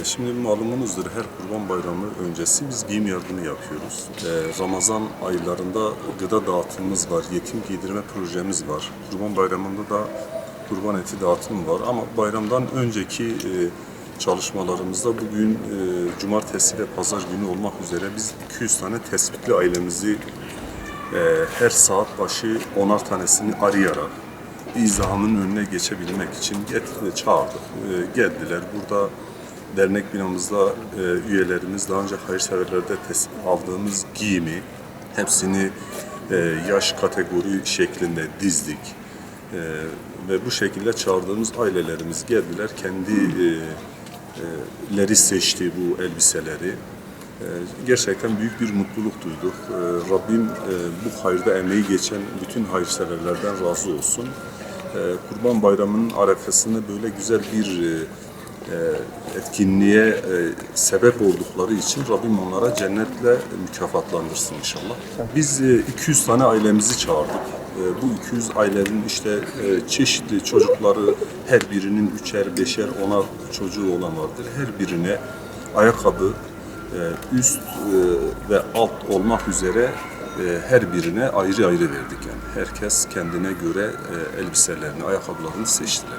Şimdi malumunuzdur, her Kurban Bayramı öncesi biz giyim yardımı yapıyoruz. Ramazan aylarında gıda dağıtımımız var, yetim giydirme projemiz var. Kurban Bayramı'nda da kurban eti dağıtımı var ama bayramdan önceki çalışmalarımızda bugün cumartesi ve pazar günü olmak üzere biz 200 tane tespitli ailemizi her saat başı 10'ar tanesini arayarak izdihamın önüne geçebilmek için çağırdık. Geldiler. Burada dernek binamızda üyelerimiz daha önce hayırseverlerde aldığımız giyimi hepsini yaş kategori şeklinde dizdik. Ve bu şekilde çağırdığımız ailelerimiz geldiler. Kendileri seçti bu elbiseleri. Gerçekten büyük bir mutluluk duyduk. Rabbim bu hayırda emeği geçen bütün hayırseverlerden razı olsun. Kurban Bayramı'nın arefesinde böyle güzel bir etkinliğe sebep oldukları için Rabbim onlara cennetle mükafatlandırsın inşallah. Biz 200 tane ailemizi çağırdık. Bu 200 ailenin işte çeşitli çocukları, her birinin 3'er, 5'er, 10'ar çocuğu olan vardır. Her birine ayakkabı, üst ve alt olmak üzere her birine ayrı ayrı verdik yani. Herkes kendine göre elbiselerini, ayakkabılarını seçtiler.